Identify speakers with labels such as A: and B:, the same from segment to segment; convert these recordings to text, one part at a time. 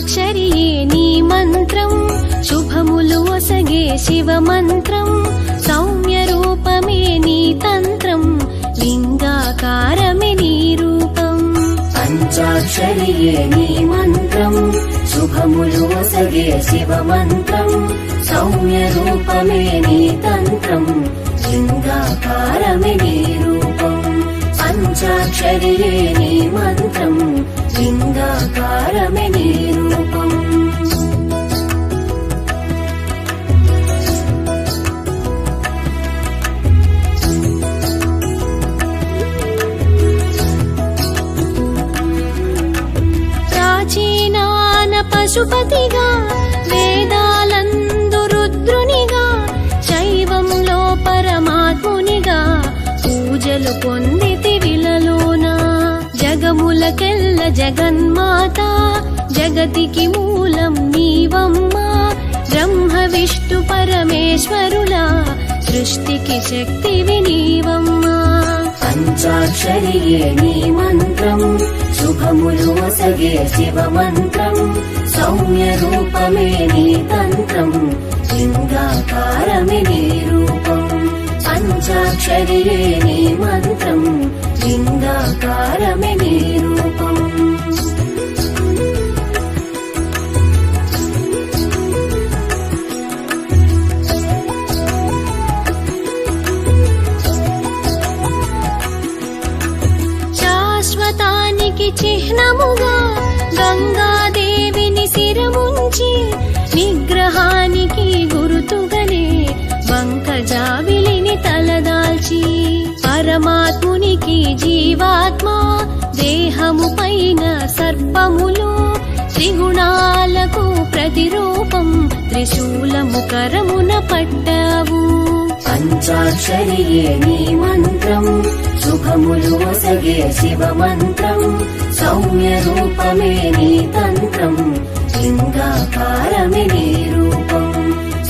A: పంచాక్షరియే నీ మంత్రం శుభములు ఒసగే శివ మంత్రం సౌమ్య రూపమే నీ తంత్రం లింగాకారమే నీ రూపం
B: పంచాక్షరియే నీ మంత్రం శుభములు ఒసగే శివ మంత్రం సౌమ్య రూపమే నీ తంత్రం లింగాకారమే నీ రూపం పంచాక్షరియే నీ మంత్రం లింగాకారమే నీ రూపం
A: ప్రాచీనాన పశుపతిగా వేదాలందు రుద్రునిగా శైవంలో పరమాత్మునిగా పూజలు పొందితివిలలోన జగములకెల్ల జగన్మాత జగతికి మూలం నీవమ్మా బ్రహ్మ విష్ణు పరమేశ్వరుల సృష్టికి శక్తివి నీవమ్మా
B: పంచాక్షరియే నీ మంత్రం శుభములు ఒసగే శివ మంత్రం సౌమ్య రూపమే నీ తంత్రం లింగాకారమే నీ రూపం పంచాక్షరియే నీ మంత్రం లింగాకారమే నీ రూపం
A: శాశ్వతానికి చిహ్నముగా గంగాదేవిని శిరముంచి నిగ్రహానికి గురుతుగనే వంకజావిలిని తలదాల్చి పరమాత్మునికి జీవాత్మ దేహము పైన సర్పములు త్రిగుణాలకు ప్రతిరూపం త్రిశూలము కరమున పట్టావు
B: పంచాక్షరియే నీ మంత్రం శుభములు ఒసగే శివ మంత్రం సౌమ్య రూపమే నీ తంత్రం లింగాకారమే నీ రూపం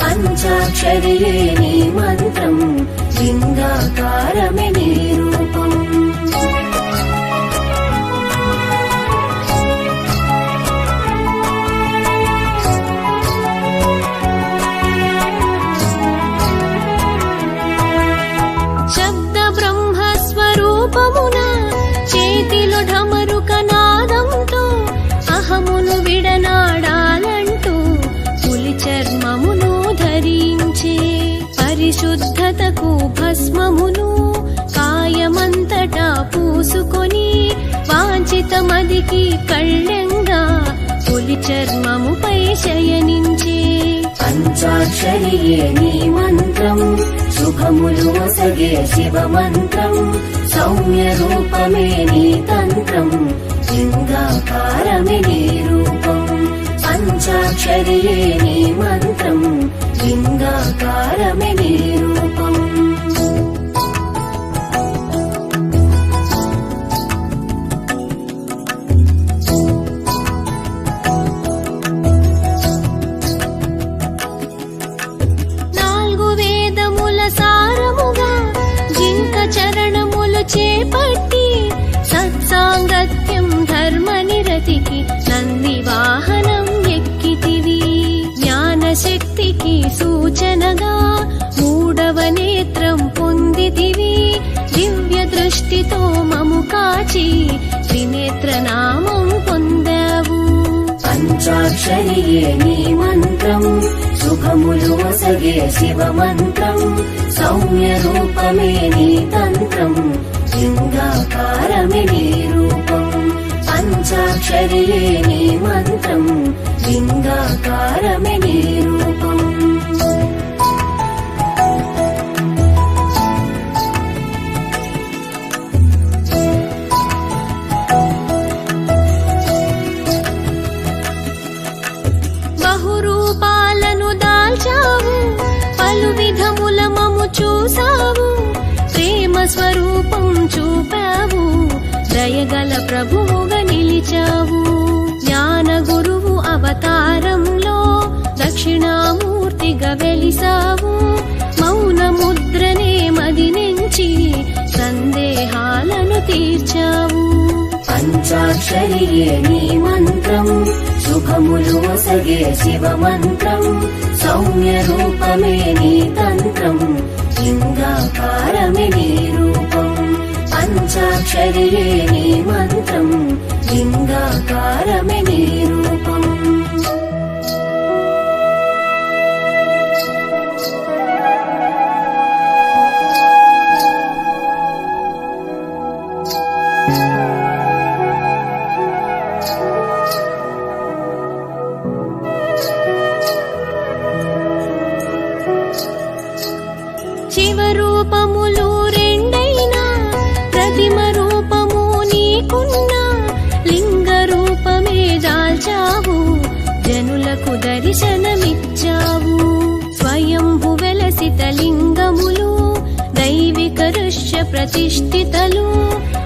B: పంచాక్షరియే నీ మంత్రం లింగాకారమే నీ రూపం
A: శబ్ద బ్రహ్మస్వరూపమున చేతిలో ఢమరుక నాదంతో అహమును విడనాడాలంటూ పులి చర్మమును ధరించే పరిశుద్ధతకు భస్మమును కాయమంతటా పూసుకొని వాంఛితమదికి కళ్ళెంగా పులి చర్మముపై శయనించే
B: పంచాక్షరియే నీ మంత్రం శుభములు ఒసగే శివ మంత్రం సౌమ్య రూపమే నీ తంత్రం లింగాకారమే నీ రూపం పంచాక్షరియే నీ మంత్రం లింగాకారమే నీ రూపం
A: సారముగా జింక చరణములు చేపట్టి సత్సాంగత్యం ధర్మ నిరతికి నంది వాహనం ఎక్కితివి జ్ఞానశక్తికి సూచనగా మూడవ నేత్రం పొందితివి దివ్య దృష్టితో మము కాచి త్రినేత్ర నామం పొందావు
B: పంచాక్షరియే నీ మంత్రం శుభములు ఒసగే శివ మంత్రం సౌమ్య రూపమే నీ తంత్రం లింగాకారమే నీ రూపం పంచాక్షరియే నీ మంత్రం లింగాకారమే నీ రూపం
A: బహురూపాలను దాల్చావు పలు విధముల మము చూసావు ప్రేమ స్వరూపం చూపావు దయగల ప్రభువుగా నిలిచావు జ్ఞాన గురువు అవతారంలో దక్షిణామూర్తిగా వెలిసావు మౌన ముద్రనే మదినించి సందేహాలను తీర్చావు
B: పంచాక్షరియే నీ మంత్రం శుభ సుఖములు ఒసగే శివ మంత్రం సౌమ్య రూపమే నీ తంత్రం లింగాకారమే నీ రూపం పంచాక్షరియే నీ మంత్రం లింగాకారమే నీ రూపం
A: శివరూపములు రెండైనా ప్రతిమ రూపము నీకున్నా లింగ రూపమే దాల్చావు జనులకు దర్శనమిచ్చావు స్వయంభు వెలసిత లింగములు దైవిక ఋష్య ప్రతిష్ఠితలు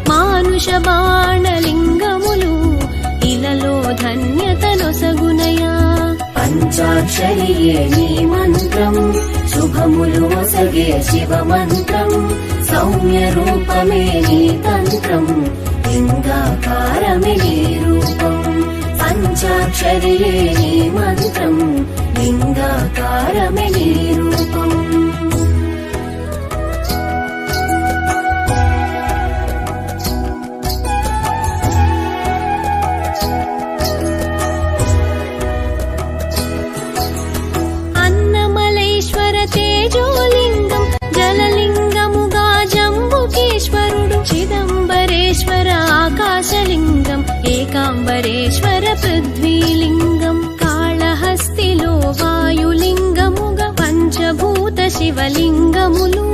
A: మానుష బాణలింగములు ఇలలో ధన్యతనొసగునయా
B: పంచాక్షరియే నీ మంత్రం శుభములు ఒసగే శివ మంత్రం సౌమ్య రూపమే నీ తంత్రం లింగాకారమే నీ రూపం పంచాక్షరియే నీ మంత్రం లింగాకారమే నీ రూపం
A: తేజోలింగం జలలింగముగా జంబుకేశ్వరుడు చిదంబరేశ్వర ఆకాశలింగం ఏకాంబరేశ్వర పృథ్వీలింగం కాళహస్తిలో వాయులింగముగా పంచభూత శివలింగములు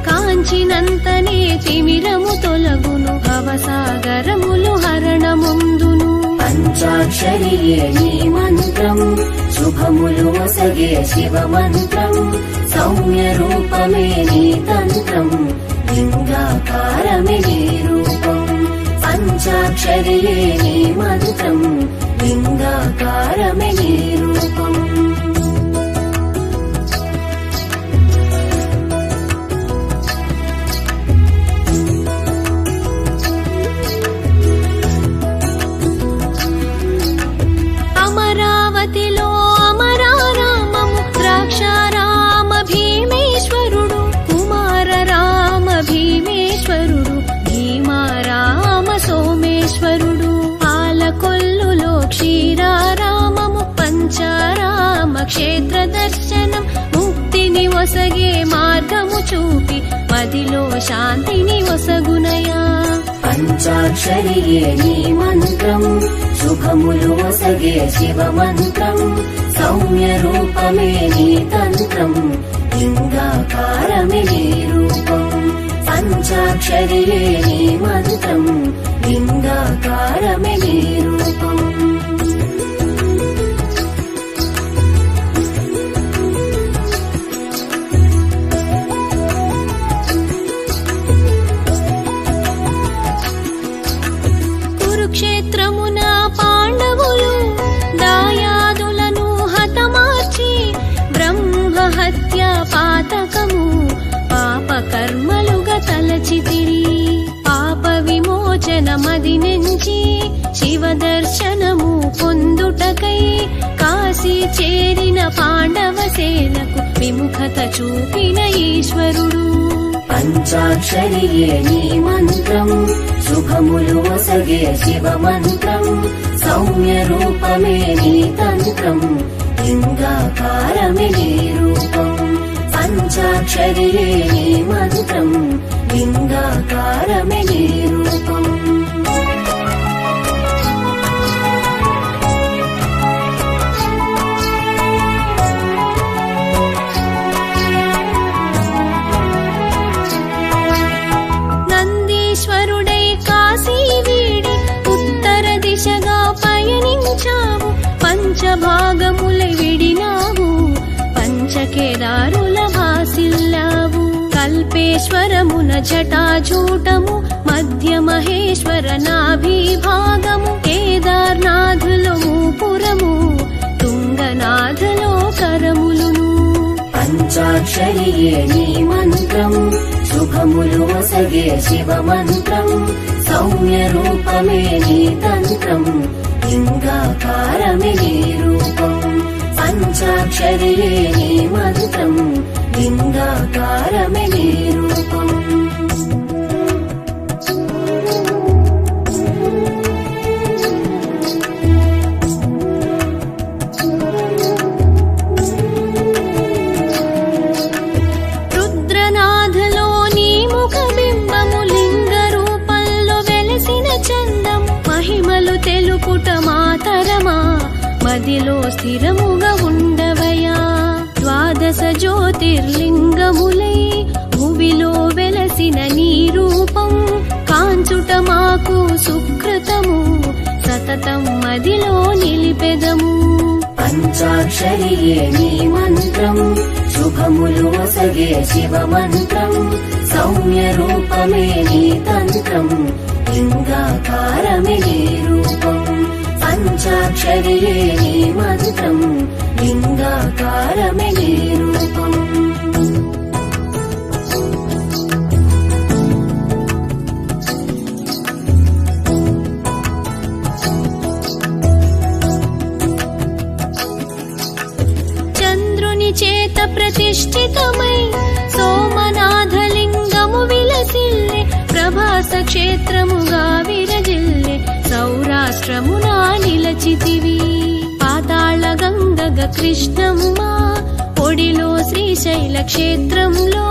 A: కాంచినంతనే తిమిరము తొలగును భవసాగరములు హరణముందును
B: పంచాక్షరియే నీ మంత్రం శుభములు ఒసగే శివ మంత్రం సౌమ్య రూపమే నీ తంత్రం లింగాకారమే నీ రూపం పంచాక్షరియే నీ మంత్రం లింగాకారమే నీ రూపం
A: అమరావతిలో అమరారామము ద్రాక్షారామ భీమేశ్వరుడు కుమార రామ భీమేశ్వరుడు భీమారామ సోమేశ్వరుడు పాలకొల్లులో క్షీరారామము పంచారామ క్షేత్ర దర్శనం ముక్తిని ఒసగే మార్గము చూపి మదిలో శాంతిని ఒసగునయా
B: పంచాక్షరియే నీ మంత్రం శుభములు ఒసగే శివ మంత్రం సౌమ్య రూపమే నీ తంత్రం లింగాకారమే నీ రూపం పంచాక్షరియే నీ మంత్రం లింగాకారమే నీ రూపం
A: కురుక్షేత్రమున పాండవులు దాయాదులను హతమార్చి బ్రహ్మహత్య పాతకము పాపకర్మలుగా తలచితిరి పాప విమోచన మది నుంచి శివ దర్శనము పొందుటకై కాశీ చేరిన పాండవ సేనకు విముఖత చూపిన ఈశ్వరుడు
B: పంచాక్షరియే నీ మంత్రం శుభములు ఒసగే శివ మంత్రం సౌమ్య రూపమే నీ తంత్రం లింగాకారమే నీ రూపం పంచాక్షరియే నీ మంత్రం లింగాకారమే నీ రూపం
A: నందీశ్వరుడై కాశీ వీడి ఉత్తర దిశగా పయనించావు పంచభాగములై విడినావు పంచకేదారుల వాసిల్లావు కల్పేశ్వరమున జటాజూటము మధ్య మహేశ్వర నాభిభాగము కేదార్నాథులో మూపురము తుంగనాథలో కరములును
B: పంచాక్షరియే నీ మంత్రం శుభములు ఒసగే శివ మంత్రం సౌమ్య రూపమే నీ తంత్రం లింగాకారమే నీ రూపం పంచాక్షరియే నీ మంత్రం లింగాకారమే నీ రూపం
A: మదిలో స్థిరముగా ఉండవయా ద్వాదశ జ్యోతిర్లింగములై భువిలో వెలసిన నీ రూపం కాంచుట మాకు సుకృతము సతతం మదిలో నిలిపెదము
B: పంచాక్షరియే నీ మంత్రం శుభములు వసగే శివ మంత్రం సౌమ్య రూపమే నీ తంత్రం లింగాకారమే నీ రూపం పంచాక్షరియే నీ మంత్రం లింగాకారమే నీ రూపం
A: చంద్రుని చేత ప్రతిష్ఠితమై సోమనాథలింగము విలసిల్లే ప్రభాస క్షేత్రముగా విరజిల్లే సౌరాష్ట్రమునా నిలచితివి పాతాళ గంగగ కృష్ణమ్మ ఒడిలో శ్రీశైల క్షేత్రంలో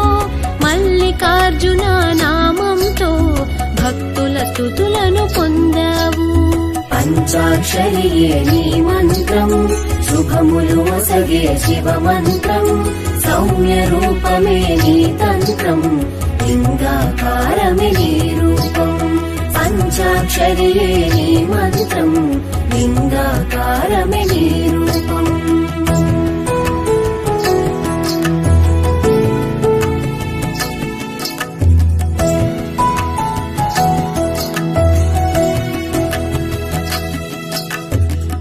A: మల్లికార్జున నామంతో భక్తుల స్తుతులను పొందావు
B: పంచాక్షరియే నీ మంత్రం శుభములు వసగే శివ మంత్రం సౌమ్య రూపమే నీ తంత్రం లింగాకారమే నీ రూపం పంచాక్షరియే నీ మంత్రం లింగాకారమే నీ రూపం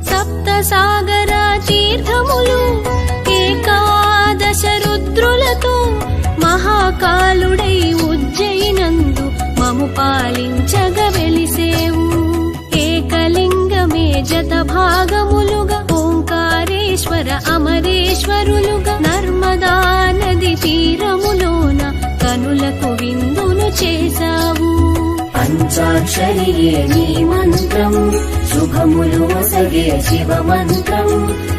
A: సప్త సాగర తీర్థములు ఏకాదశ రుద్రులతో మహాకాలుడై ఉజ్జయినందు మము పాలించగ వెలిసేవు ఏకలింగమే జత భాగములుగా ఓంకారేశ్వర అమరేశ్వరులుగా నర్మదా నది తీరములోన కనులకు విందును చేశావు
B: పంచాక్షరియే నీ మంత్రం శుభములు వసగే శివ మంత్రం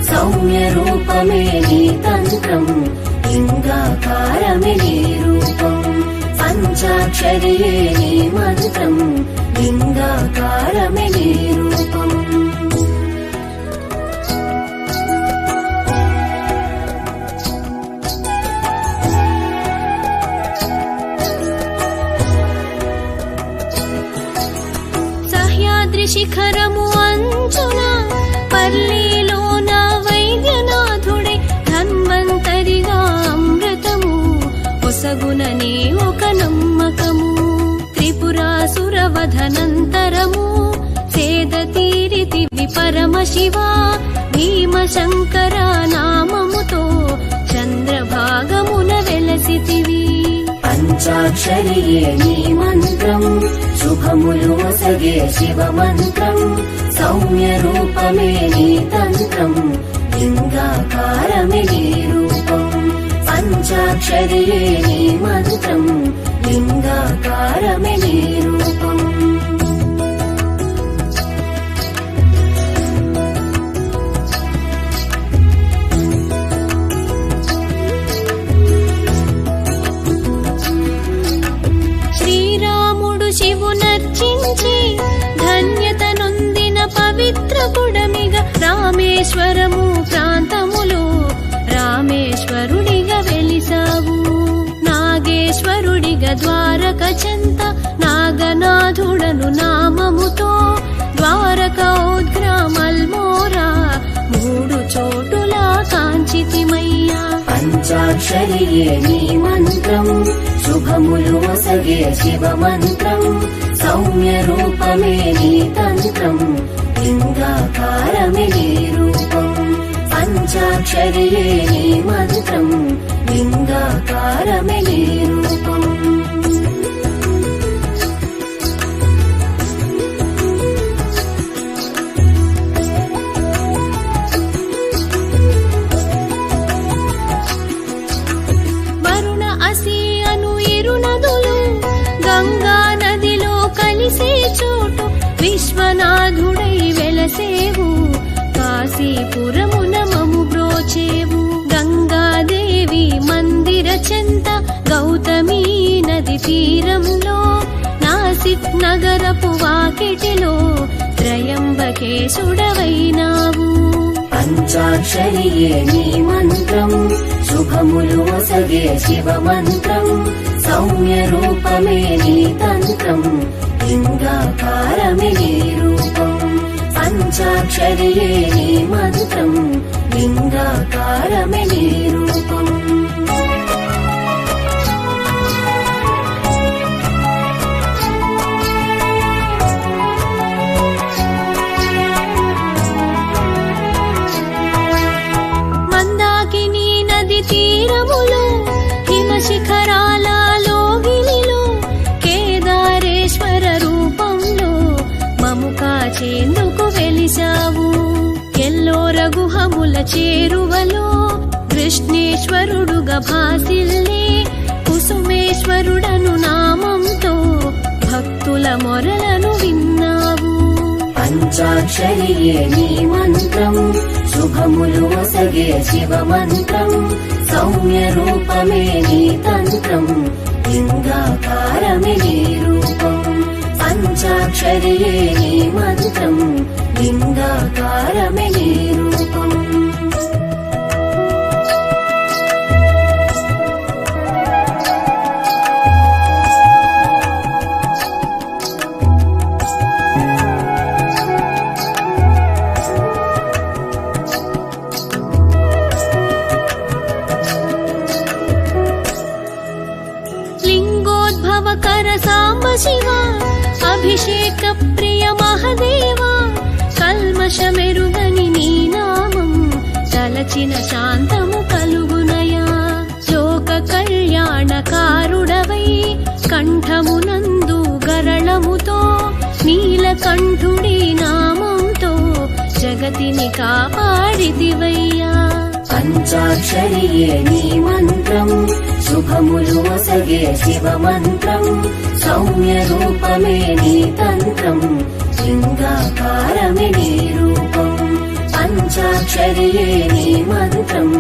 B: సౌమ్య రూపమే నీ తంత్రం లింగాకారమే నీ రూపం పంచాక్షరియే నీ మంత్రం లింగాకారమే నీ రూపం
A: సహ్యాద్రి శిఖరము అంచున పల్లీలోన వైద్యనాథుడే ధన్వంతరిగా అమృతము ఒసగుననే ఒక నమ్మకము త్రిపురాసుర వధనంతరము సేద తీరితివి పరమశివ భీమశంకర నామముతో చంద్రభాగమున వెలసితివి
B: పంచాక్షరియే నీ మంత్రం శుభములు వసగే శివ మంత్రం సౌమ్య రూపమే నీ తంత్రం లింగాకారమే నీ రూపం పంచాక్షరియే నీ మంత్రం లింగాకారమే నీ రూపం
A: శివునర్చించి ధన్యత నొందిన పవిత్ర పుడమిగా రామేశ్వరము ప్రాంతములో రామేశ్వరుడిగా వెలిసావు నాగేశ్వరుడిగా ద్వారక చెంత నాగనాథుడను నామముతో ద్వారకోద్గ్రామల్మోరా మూడు చోటులా కాంచితిమయ్యా
B: పంచాక్షరియే నీ మంత్రం శుభములు వసగే శివ మంత్రం సౌమ్య రూపమే నీ తంత్రం లింగాకారమే నీ రూపం పంచాక్షరియే నీ మంత్రం లింగాకారమే నీ రూపం
A: కాశీపురమున మము బ్రోచేవు గంగాదేవి మందిర చెంత గౌతమీ నది తీరంలో నాసిక్ నగరపు వాకిటిలో త్రయంబకేశుడవైనావు
B: పంచాక్షరియే నీ మంత్రం శుభములు ఒసగే శివ మంత్రం సౌమ్య రూపమే నీ తంత్రం లింగాకారమే నీ రూపం పంచాక్షరియే నీ మంత్రం లింగాకారమే నీ రూపం
A: మందాకిని నది తీరములో హిమశిఖరాల లోగిలిలో కేదారేశ్వర రూపంలో మము కాచేందుకు వెలిసావు ఎల్లోర గుహముల చేరువలో కృష్ణేశ్వరుడుగా భాసిల్లే కుసుమేశ్వరుడను నామంతో భక్తుల మొరలను విన్నావు
B: పంచాక్షరియే నీ మంత్రం శుభములు ఒసగే శివ మంత్రం సౌమ్య రూపమే నీ తంత్రం లింగాకారమే నీ రూపం పంచాక్షరియే నీ మంత్రం లింగాకారమే నీ రూపం
A: లింగోద్భవకర సాంబ శివ అభిషేక ప్రియ మహదేవా కల్మషమెరుగని నీ నామం తలచిన శాంతము కలుగునయా లోక కళ్యాణకారుడవై కంఠమునందు గరళముతో నీలకంఠుడి నామంతో జగతిని కాపాడిదివయ్యా
B: పంచాక్షరియే నీ మంత్రం శుభములు ఒసగే శివ మంత్రం సౌమ్య రూపమే నీ తంత్రం లింగాకారమే నీ రూపం పంచాక్షరియే నీ మంత్రం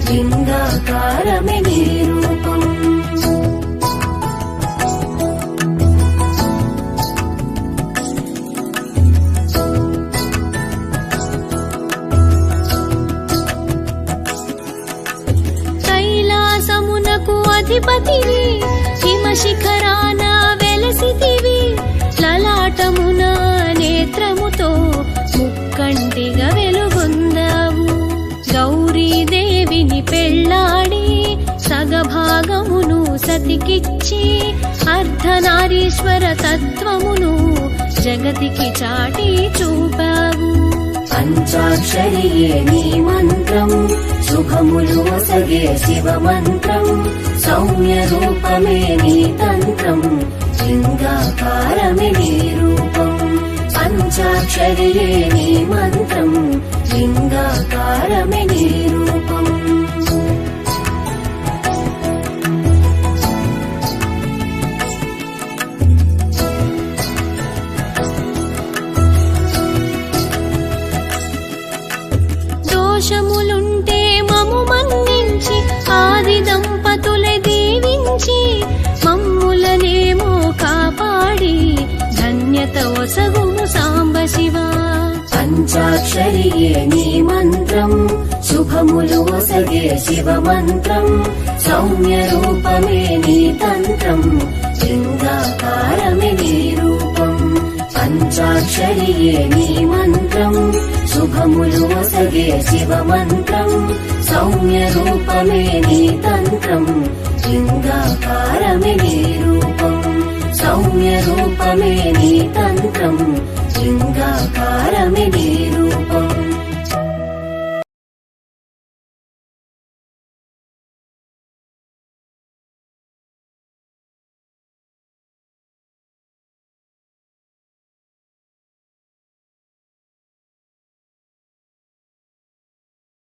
B: లింగాకారమే నీ రూపం
A: కైలాసమునకు అధిపతివి హిమశిఖరాన వెలసితివి లలాటమున నేత్రముతో ముక్కంటిగా వెలుగొందావు గౌరీదేవిని పెళ్ళాడి సగభాగమును సతికిచ్చి అర్ధనారీశ్వర తత్వమును జగతికి చాటి చూపావు
B: పంచాక్షరియే నీ మంత్రం శుభములు ఒసగే శివ మంత్రం సౌమ్య రూపమే నీ తంత్రం లింగాకారమే నీ రూపం పంచాక్షరియే నీ మంత్రం లింగాకారమే నీ రూపం
A: దోషములుంటే మము మన్నించి ఆది దంపతులే దీవించి మమ్ములనేమో కాపాడి ధన్యత ఒసగుము సాంబ శివ
B: పంచాక్షరియే నీ మంత్రం శుభములు ఒసగే శివ మంత్రం సౌమ్య రూపమే నీ తంత్రం లింగాకారమే నీ రూపం పంచాక్షరియే నీ మంత్రం శుభములు ఒసగే శివ మంత్రం సౌమ్య రూపమే నీ తంత్రం లింగాకారమే నీ రూపం సౌమ్య రూపమే నీ తంత్రం లింగాకారమే నీ